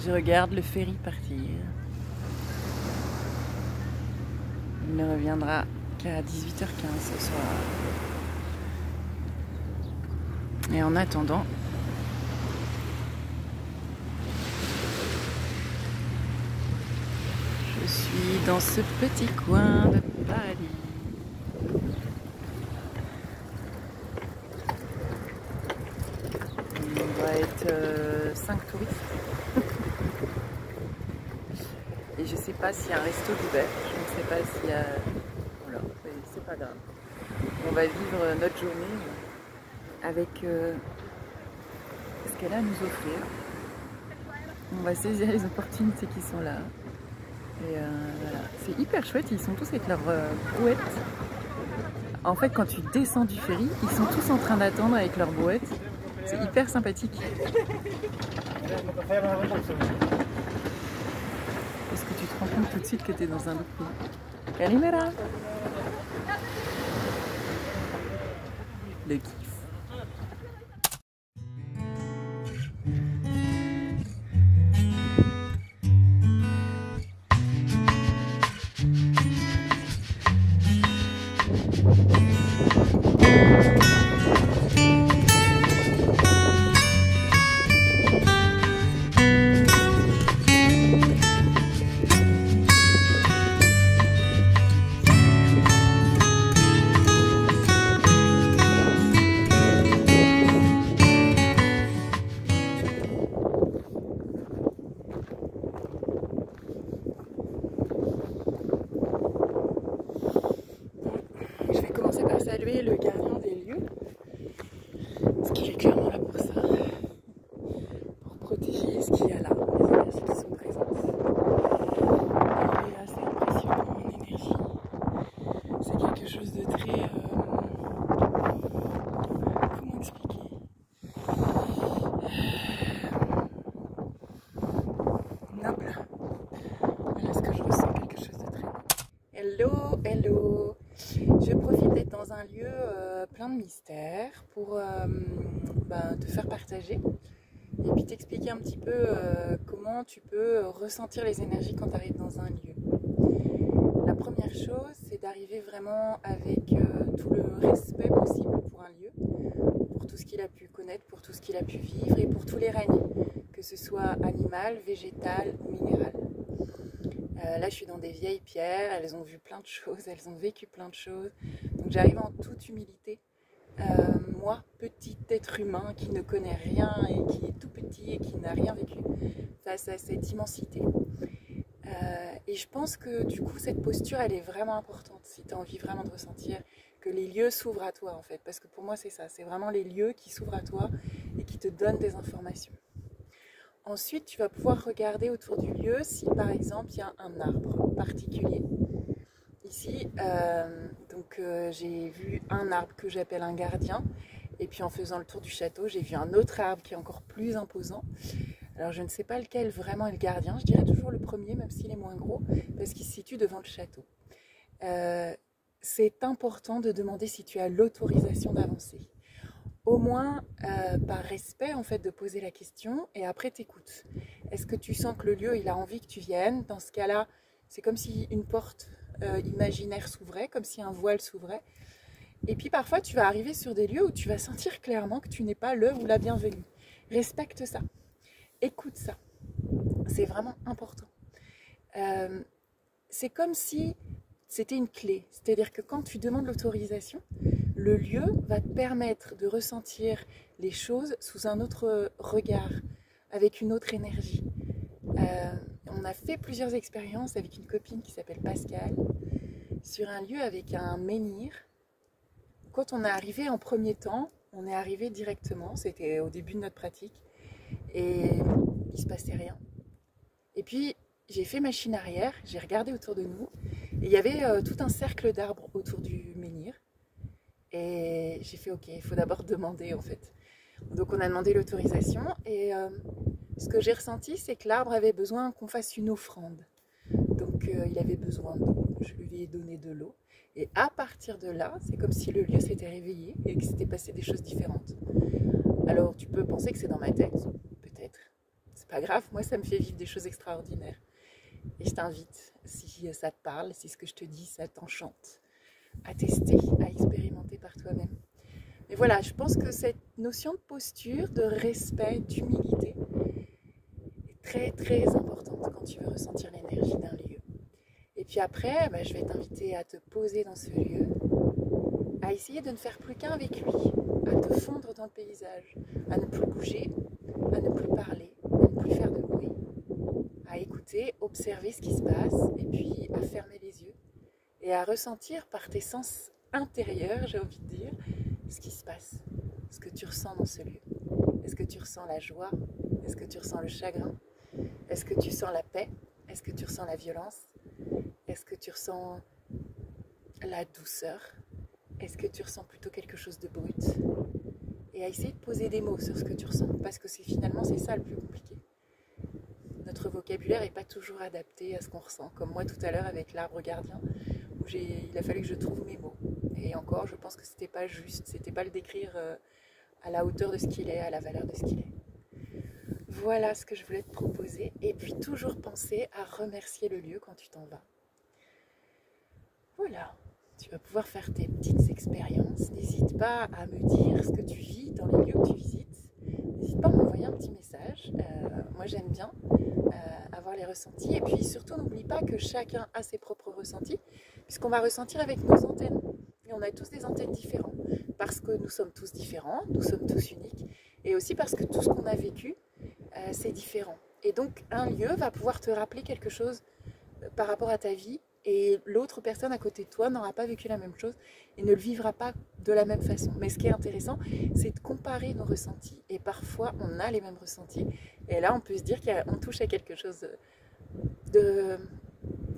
Je regarde le ferry partir. Il ne reviendra qu'à 18h15 ce soir. Et en attendant, je suis dans ce petit coin de Paris. On doit être 5 touristes. Et je ne sais pas s'il y a un resto d'ouvert. Je ne sais pas s'il y a... Voilà, c'est pas grave. On va vivre notre journée avec ce qu'elle a à nous offrir. On va saisir les opportunités qui sont là. Et voilà. C'est hyper chouette, ils sont tous avec leurs brouettes. En fait, quand tu descends du ferry, ils sont tous en train d'attendre avec leurs brouettes. C'est hyper sympathique. Est-ce que tu te rends compte tout de suite que tu es dans un autre pays? Calimera! Le kiff. Saluer le gardien des lieux, parce qu'il est clairement là pour ça, pour protéger ce qu'il y a là, les énergies qui sont présentes. Il est assez impressionnant en énergie. C'est quelque chose de très... comment expliquer? Noble. Voilà ce que je ressens, quelque chose de très noble. Hello, hello! Je profite d'être dans un lieu plein de mystères pour te faire partager et puis t'expliquer un petit peu comment tu peux ressentir les énergies quand tu arrives dans un lieu. La première chose, c'est d'arriver vraiment avec tout le respect possible pour un lieu, pour tout ce qu'il a pu connaître, pour tout ce qu'il a pu vivre et pour tous les règnes, que ce soit animal, végétal ou minéral. Là, je suis dans des vieilles pierres, elles ont vu plein de choses, elles ont vécu plein de choses. Donc j'arrive en toute humilité. Moi, petit être humain qui ne connaît rien et qui est tout petit et qui n'a rien vécu, face à cette immensité. Et je pense que du coup, cette posture, elle est vraiment importante si tu as envie vraiment de ressentir que les lieux s'ouvrent à toi en fait. Parce que pour moi, c'est ça, c'est vraiment les lieux qui s'ouvrent à toi et qui te donnent des informations. Ensuite, tu vas pouvoir regarder autour du lieu si par exemple il y a un arbre particulier. Ici, j'ai vu un arbre que j'appelle un gardien. Et puis en faisant le tour du château, j'ai vu un autre arbre qui est encore plus imposant. Alors je ne sais pas lequel vraiment est le gardien. Je dirais toujours le premier, même s'il est moins gros, parce qu'il se situe devant le château. C'est important de demander si tu as l'autorisation d'avancer. Au moins, par respect, en fait, de poser la question et après t'écoutes. Est-ce que tu sens que le lieu, il a envie que tu viennes? Dans ce cas-là, c'est comme si une porte imaginaire s'ouvrait, comme si un voile s'ouvrait. Et puis parfois, tu vas arriver sur des lieux où tu vas sentir clairement que tu n'es pas le ou la bienvenue. Respecte ça. Écoute ça. C'est vraiment important. C'est comme si c'était une clé. C'est-à-dire que quand tu demandes l'autorisation, le lieu va te permettre de ressentir les choses sous un autre regard, avec une autre énergie. On a fait plusieurs expériences avec une copine qui s'appelle Pascal, sur un lieu avec un menhir. Quand on est arrivé en premier temps, on est arrivé directement, c'était au début de notre pratique, et il ne se passait rien. Et puis j'ai fait machine arrière, j'ai regardé autour de nous, et il y avait tout un cercle d'arbres autour du menhir. Et j'ai fait ok, il faut d'abord demander en fait. Donc on a demandé l'autorisation et ce que j'ai ressenti, c'est que l'arbre avait besoin qu'on fasse une offrande. Donc il avait besoin d'eau, je lui ai donné de l'eau. Et à partir de là, c'est comme si le lieu s'était réveillé et que s'était passé des choses différentes. Alors tu peux penser que c'est dans ma tête, peut-être. pas grave, moi ça me fait vivre des choses extraordinaires. Et je t'invite, si ça te parle, si ce que je te dis ça t'enchante, à tester, à expérimenter par toi-même. Mais voilà, je pense que cette notion de posture, de respect, d'humilité est très très importante quand tu veux ressentir l'énergie d'un lieu. Et puis après, je vais t'inviter à te poser dans ce lieu, à essayer de ne faire plus qu'un avec lui, à te fondre dans le paysage, à ne plus bouger, à ne plus parler, à ne plus faire de bruit, à écouter, observer ce qui se passe, et puis à fermer les yeux et à ressentir par tes sens intérieurs, j'ai envie de dire, ce qui se passe, ce que tu ressens dans ce lieu. Est-ce que tu ressens la joie? Est-ce que tu ressens le chagrin? Est-ce que tu sens la paix? Est-ce que tu ressens la violence? Est-ce que tu ressens la douceur? Est-ce que tu ressens plutôt quelque chose de brut? Et à essayer de poser des mots sur ce que tu ressens, parce que finalement c'est ça le plus compliqué. Notre vocabulaire n'est pas toujours adapté à ce qu'on ressent, comme moi tout à l'heure avec l'arbre gardien, où il a fallu que je trouve mes mots. Et encore, je pense que c'était pas juste, c'était pas le décrire à la hauteur de ce qu'il est, à la valeur de ce qu'il est. Voilà ce que je voulais te proposer. Et puis toujours penser à remercier le lieu quand tu t'en vas. Voilà, tu vas pouvoir faire tes petites expériences. N'hésite pas à me dire ce que tu vis dans les lieux que tu visites. N'hésite pas à m'envoyer un petit message. Moi j'aime bien avoir les ressentis. Et puis surtout n'oublie pas que chacun a ses propres ressentis, puisqu'on va ressentir avec nos antennes. Et on a tous des antennes différentes, parce que nous sommes tous différents, nous sommes tous uniques, et aussi parce que tout ce qu'on a vécu, c'est différent. Et donc un lieu va pouvoir te rappeler quelque chose par rapport à ta vie, et l'autre personne à côté de toi n'aura pas vécu la même chose et ne le vivra pas de la même façon. Mais ce qui est intéressant, c'est de comparer nos ressentis. Et parfois, on a les mêmes ressentis. Et là, on peut se dire qu'on touche à quelque chose de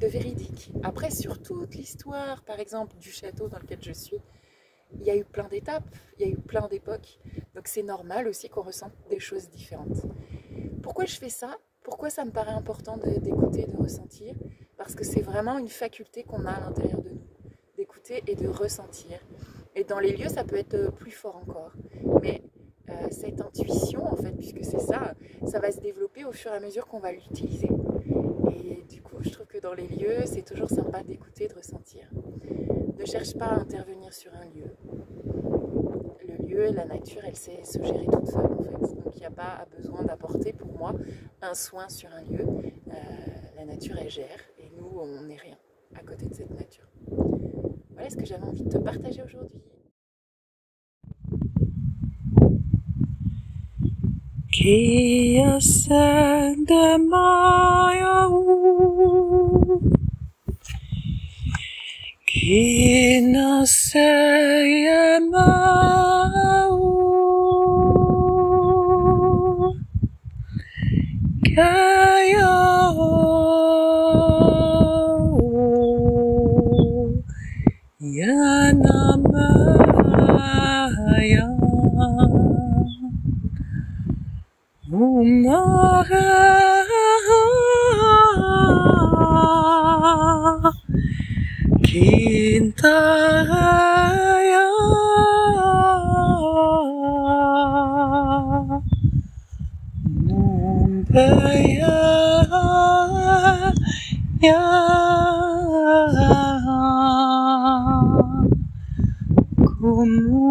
véridique. Après, sur toute l'histoire, par exemple, du château dans lequel je suis, il y a eu plein d'étapes, il y a eu plein d'époques. Donc c'est normal aussi qu'on ressente des choses différentes. Pourquoi je fais ça? Pourquoi ça me paraît important d'écouter, de ressentir? Parce que c'est vraiment une faculté qu'on a à l'intérieur de nous, d'écouter et de ressentir. Et dans les lieux, ça peut être plus fort encore. Mais cette intuition, en fait, puisque c'est ça, ça va se développer au fur et à mesure qu'on va l'utiliser. Et du coup, je trouve que dans les lieux, c'est toujours sympa d'écouter, de ressentir. Ne cherche pas à intervenir sur un lieu. Le lieu, la nature, elle sait se gérer toute seule, en fait. Donc, il n'y a pas besoin d'apporter, pour moi, un soin sur un lieu. La nature, elle gère, et nous, on n'est rien à côté de cette nature. Voilà ce que j'avais envie de te partager aujourd'hui. Kia sende maya u Kina saya mau Kaya ya namaya Kintaya Mumbaya ya Kumu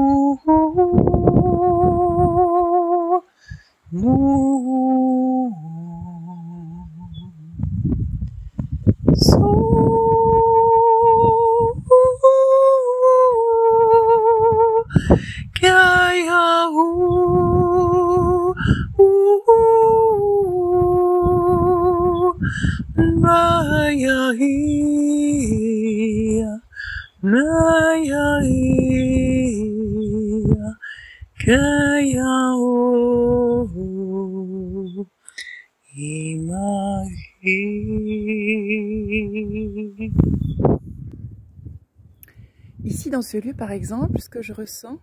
Ici dans ce lieu par exemple, ce que je ressens,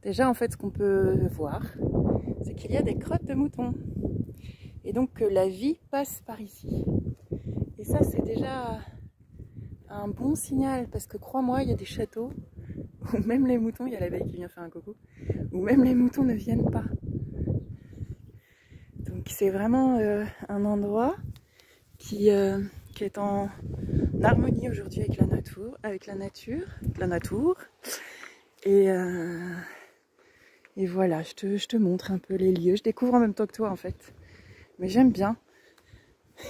déjà en fait ce qu'on peut voir, c'est qu'il y a des crottes de moutons. Et donc la vie passe par ici. Et ça c'est déjà un bon signal, parce que crois-moi, il y a des châteaux où même les moutons, il y a l'abeille qui vient faire un coucou, où même les moutons ne viennent pas. Donc Donc c'est vraiment un endroit qui est en harmonie aujourd'hui avec la nature. Et voilà, je te montre un peu les lieux. Je découvre en même temps que toi en fait. Mais j'aime bien.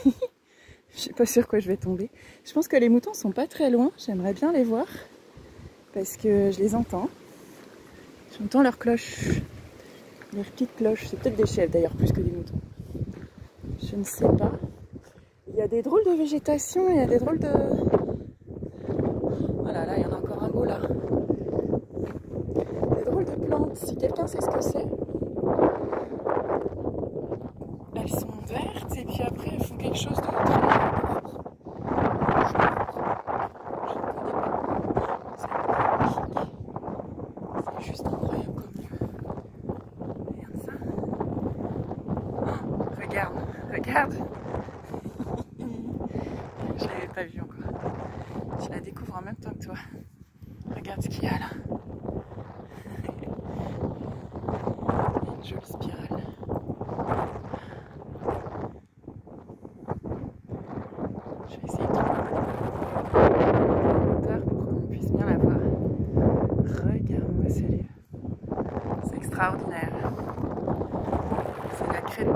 Je sais pas sur quoi je vais tomber. Je pense que les moutons sont pas très loin. J'aimerais bien les voir. Parce que je les entends. J'entends leurs cloches. Leurs petites cloches. C'est peut-être des chèvres d'ailleurs plus que des moutons. Je ne sais pas. Il y a des drôles de végétation. Il y a des drôles de... Voilà, là il y en a encore un beau là. Des drôles de plantes. Si quelqu'un sait ce que c'est. Elles sont vertes et puis après elles font quelque chose de très propre. Je ne connais pas. C'est magnifique. C'est juste incroyable comme lieu. Regarde ça. Oh, regarde. Je l'avais pas vu encore. Je la découvre en même temps que toi. Regarde ce qu'il y a là. Il y a une jolie spirale. Je vais essayer de trouver une hauteur pour qu'on puisse bien la voir. Regarde-moi ce lieu. C'est extraordinaire. C'est la crête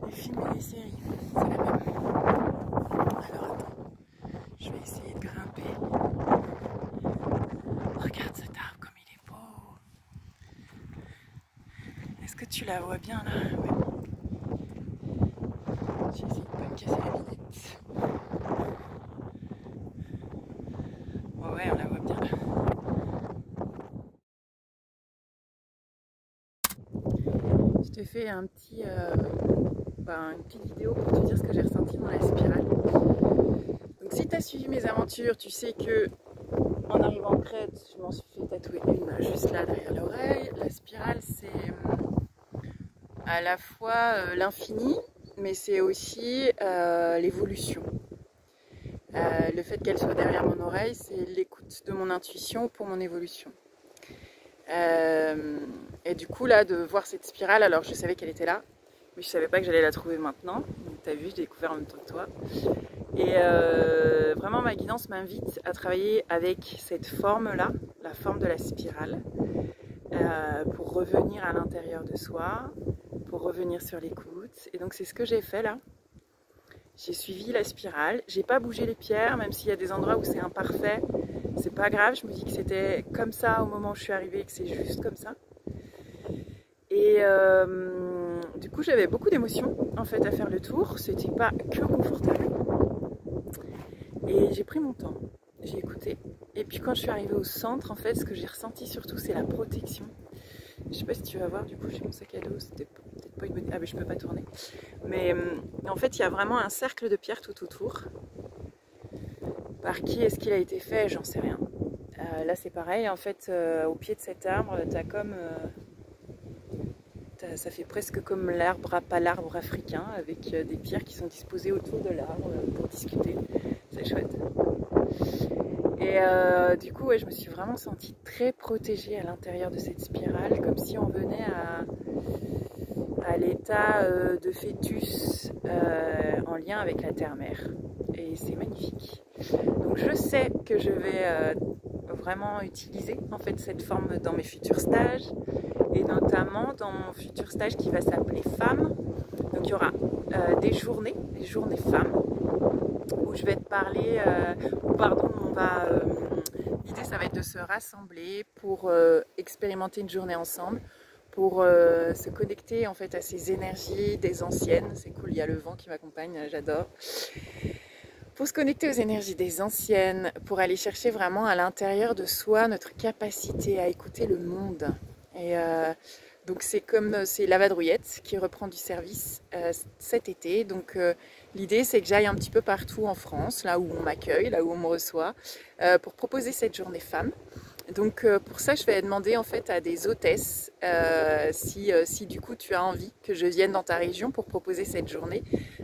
des films et des séries. C'est la même. Alors attends, je vais essayer de grimper. Regarde cet arbre comme il est beau. Est-ce que tu la vois bien là? Ouais. J'ai essayé de pas me casser la lunette. Ouais, on la voit bien. Je te fais une petite vidéo pour te dire ce que j'ai ressenti dans la spirale. Donc si tu as suivi mes aventures, tu sais que en arrivant en Crète, je m'en suis fait tatouer une juste là derrière l'oreille. La spirale, c'est à la fois l'infini, mais c'est aussi l'évolution. Le fait qu'elle soit derrière mon oreille, c'est l'écoute de mon intuition pour mon évolution. Et du coup là, de voir cette spirale, alors je savais qu'elle était là, mais je savais pas que j'allais la trouver maintenant. Donc t'as vu, je l'ai découvert en même temps que toi. Et vraiment ma guidance m'invite à travailler avec cette forme-là, la forme de la spirale, pour revenir à l'intérieur de soi, pour revenir sur l'écoute. Et donc c'est ce que j'ai fait là. J'ai suivi la spirale, j'ai pas bougé les pierres, même s'il y a des endroits où c'est imparfait, c'est pas grave, je me dis que c'était comme ça au moment où je suis arrivée, que c'est juste comme ça. Et du coup j'avais beaucoup d'émotions en fait à faire le tour, c'était pas que confortable. Et j'ai pris mon temps, j'ai écouté. Et puis quand je suis arrivée au centre, en fait ce que j'ai ressenti surtout c'est la protection. Je sais pas si tu vas voir, du coup j'ai mon sac à dos, c'était peut-être pas une bonne idée. Ah mais je peux pas tourner. Mais en fait il y a vraiment un cercle de pierres tout autour. Par qui est-ce qu'il a été fait? J'en sais rien. Là c'est pareil, en fait au pied de cet arbre, t'as comme... ça fait presque comme l'arbre, pas l'arbre africain, avec des pierres qui sont disposées autour de l'arbre pour discuter. C'est chouette. Et du coup, ouais, je me suis vraiment sentie très protégée à l'intérieur de cette spirale, comme si on venait à l'état de fœtus en lien avec la terre-mère. Et c'est magnifique. Donc je sais que je vais vraiment utiliser en fait cette forme dans mes futurs stages, et notamment dans mon futur stage qui va s'appeler Femmes. Donc il y aura des journées femmes, où je vais te parler, l'idée ça va être de se rassembler pour expérimenter une journée ensemble, pour se connecter en fait à ces énergies des anciennes. C'est cool, il y a le vent qui m'accompagne, j'adore. Pour se connecter aux énergies des anciennes, pour aller chercher vraiment à l'intérieur de soi notre capacité à écouter le monde. Et donc c'est la vadrouillette qui reprend du service cet été. Donc l'idée c'est que j'aille un petit peu partout en France, là où on m'accueille, là où on me reçoit, pour proposer cette journée femme. Donc pour ça je vais demander en fait à des hôtesses si du coup tu as envie que je vienne dans ta région pour proposer cette journée.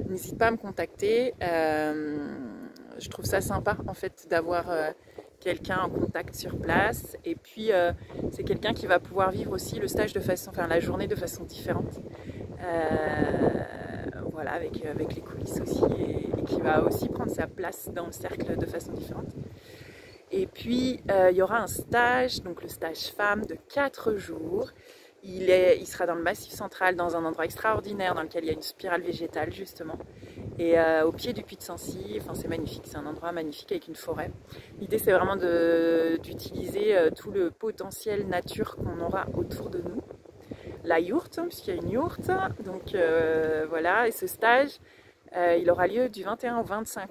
N'hésite pas à me contacter. Je trouve ça sympa en fait d'avoir quelqu'un en contact sur place, et puis c'est quelqu'un qui va pouvoir vivre aussi le stage de façon, enfin la journée de façon différente. Voilà, avec les coulisses aussi, et qui va aussi prendre sa place dans le cercle de façon différente. Et puis il y aura un stage, donc le stage femme de 4 jours. Il sera dans le Massif central, dans un endroit extraordinaire dans lequel il y a une spirale végétale justement. Et au pied du Puy de Sancy, enfin c'est magnifique, c'est un endroit magnifique avec une forêt. L'idée c'est vraiment d'utiliser tout le potentiel nature qu'on aura autour de nous. La yourte, puisqu'il y a une yourte, donc voilà, et ce stage, il aura lieu du 21 au 25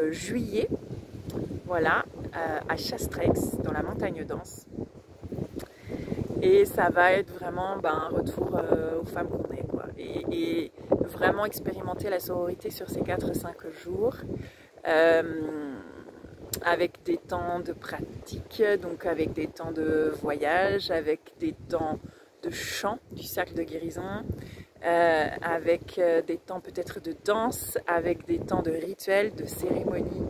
juillet, voilà, à Chastrex, dans la montagne d'Anse. Et ça va être vraiment un retour aux femmes qu'on est, quoi. Et vraiment expérimenter la sororité sur ces 4-5 jours, avec des temps de pratique, donc avec des temps de voyage, avec des temps de chant du cercle de guérison, avec des temps peut-être de danse, avec des temps de rituels, de cérémonies.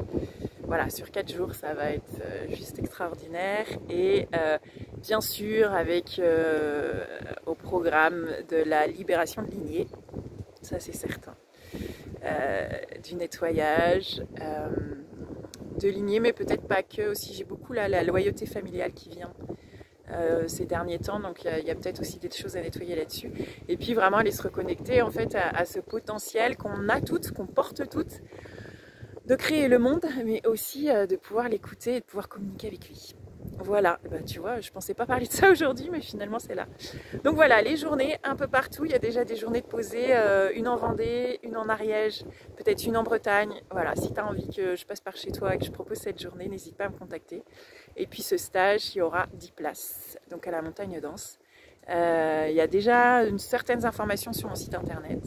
Voilà, sur 4 jours, ça va être juste extraordinaire. Et bien sûr, avec au programme de la libération de lignée, ça c'est certain. Du nettoyage, de lignée, mais peut-être pas que. Aussi, j'ai beaucoup la loyauté familiale qui vient ces derniers temps, donc il y a peut-être aussi des choses à nettoyer là-dessus. Et puis vraiment aller se reconnecter en fait à ce potentiel qu'on a toutes, qu'on porte toutes, de créer le monde, mais aussi de pouvoir l'écouter et de pouvoir communiquer avec lui. Voilà, tu vois, je pensais pas parler de ça aujourd'hui, mais finalement c'est là. Donc voilà, les journées un peu partout, il y a déjà des journées de posées, une en Vendée, une en Ariège, peut-être une en Bretagne. Voilà, si tu as envie que je passe par chez toi et que je propose cette journée, n'hésite pas à me contacter. Et puis ce stage, il y aura 10 places, donc à la montagne d'Anse. Il y a déjà certaines informations sur mon site internet.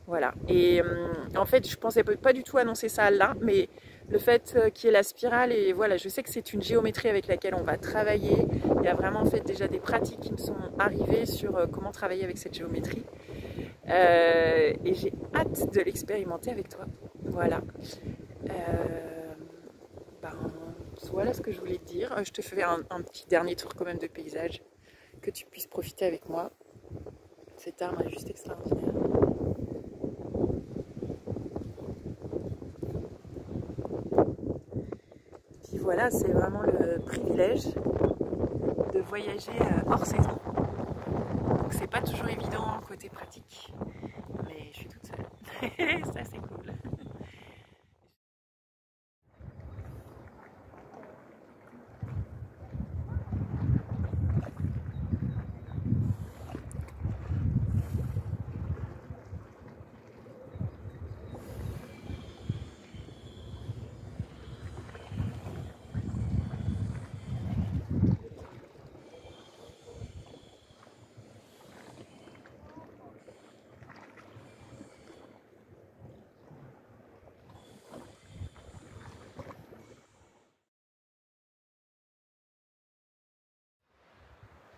Voilà, et en fait je pensais pas du tout annoncer ça là, mais le fait qu'il y ait la spirale, et voilà, je sais que c'est une géométrie avec laquelle on va travailler. Il y a vraiment en fait déjà des pratiques qui me sont arrivées sur comment travailler avec cette géométrie, et j'ai hâte de l'expérimenter avec toi. Voilà, voilà ce que je voulais te dire. Je te fais un petit dernier tour quand même de paysage, que tu puisses profiter avec moi. Cet arbre est juste extraordinaire. Puis voilà, c'est vraiment le privilège de voyager hors saison. Donc c'est pas toujours évident côté pratique, mais je suis toute seule. Ça c'est cool.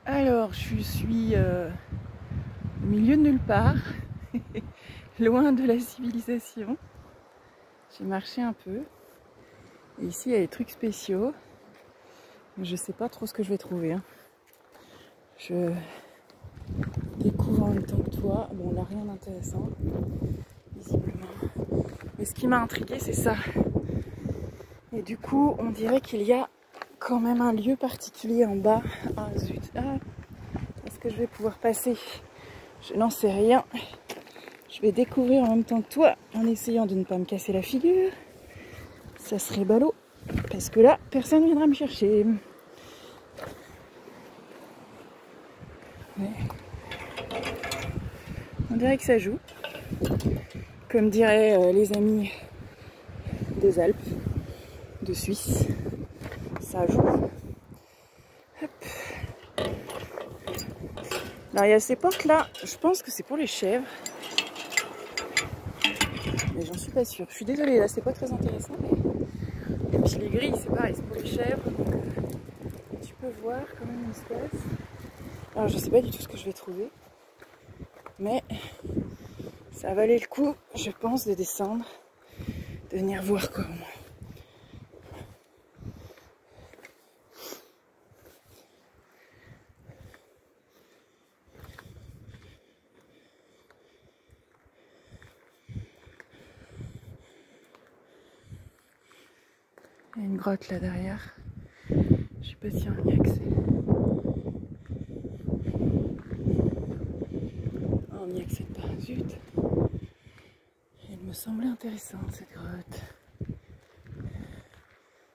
Alors, je suis au milieu de nulle part, loin de la civilisation. J'ai marché un peu. Et ici, il y a des trucs spéciaux. Je sais pas trop ce que je vais trouver. Hein. Je découvre en même temps que toi. Bon, là, rien d'intéressant, visiblement. Mais ce qui m'a intriguée, c'est ça. Et du coup, on dirait qu'il y a quand même un lieu particulier en bas. Ah zut, est-ce que je vais pouvoir passer? Je n'en sais rien. Je vais découvrir en même temps que toi, en essayant de ne pas me casser la figure. Ça serait ballot, parce que là, personne ne viendra me chercher. Ouais. On dirait que ça joue. Comme diraient les amis des Alpes, de Suisse. Ça joue. Hop. Alors il y a ces portes là, je pense que c'est pour les chèvres. Mais j'en suis pas sûre. Je suis désolée, là c'est pas très intéressant. Mais... Et puis les grilles, c'est pareil, c'est pour les chèvres. Donc tu peux voir quand même une espèce. Alors je sais pas du tout ce que je vais trouver. Mais ça valait le coup, je pense, de descendre, de venir voir quoi au moins. Il y a une grotte là derrière. Je sais pas si on y a accès. Oh, on n'y accède pas, zut. Elle me semblait intéressante cette grotte.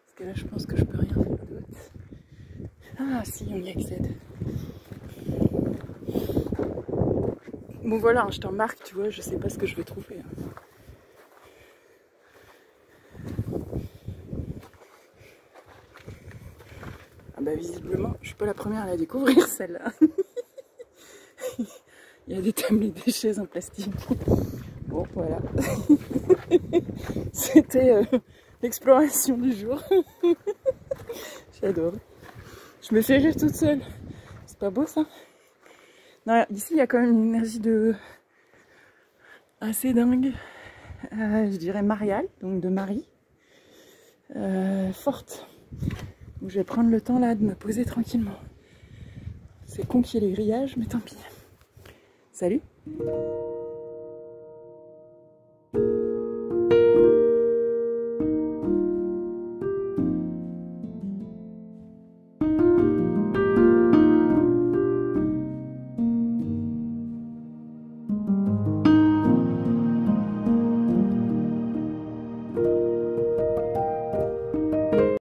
Parce que là je pense que je peux rien faire d'autre. Ah si, on y accède. Bon voilà, hein, je t'en marque, tu vois, je sais pas ce que je vais trouver. Hein. Ah bah visiblement, je suis pas la première à la découvrir celle-là. Il y a des tables et des chaises en plastique. Bon voilà. C'était l'exploration du jour. J'adore. Je me fais rire toute seule. C'est pas beau ça? Non, ici il y a quand même une énergie de assez dingue. Je dirais mariale, donc de Marie. Forte. Donc, je vais prendre le temps là de me poser tranquillement. C'est con qu'il y ait les grillages, mais tant pis. Salut!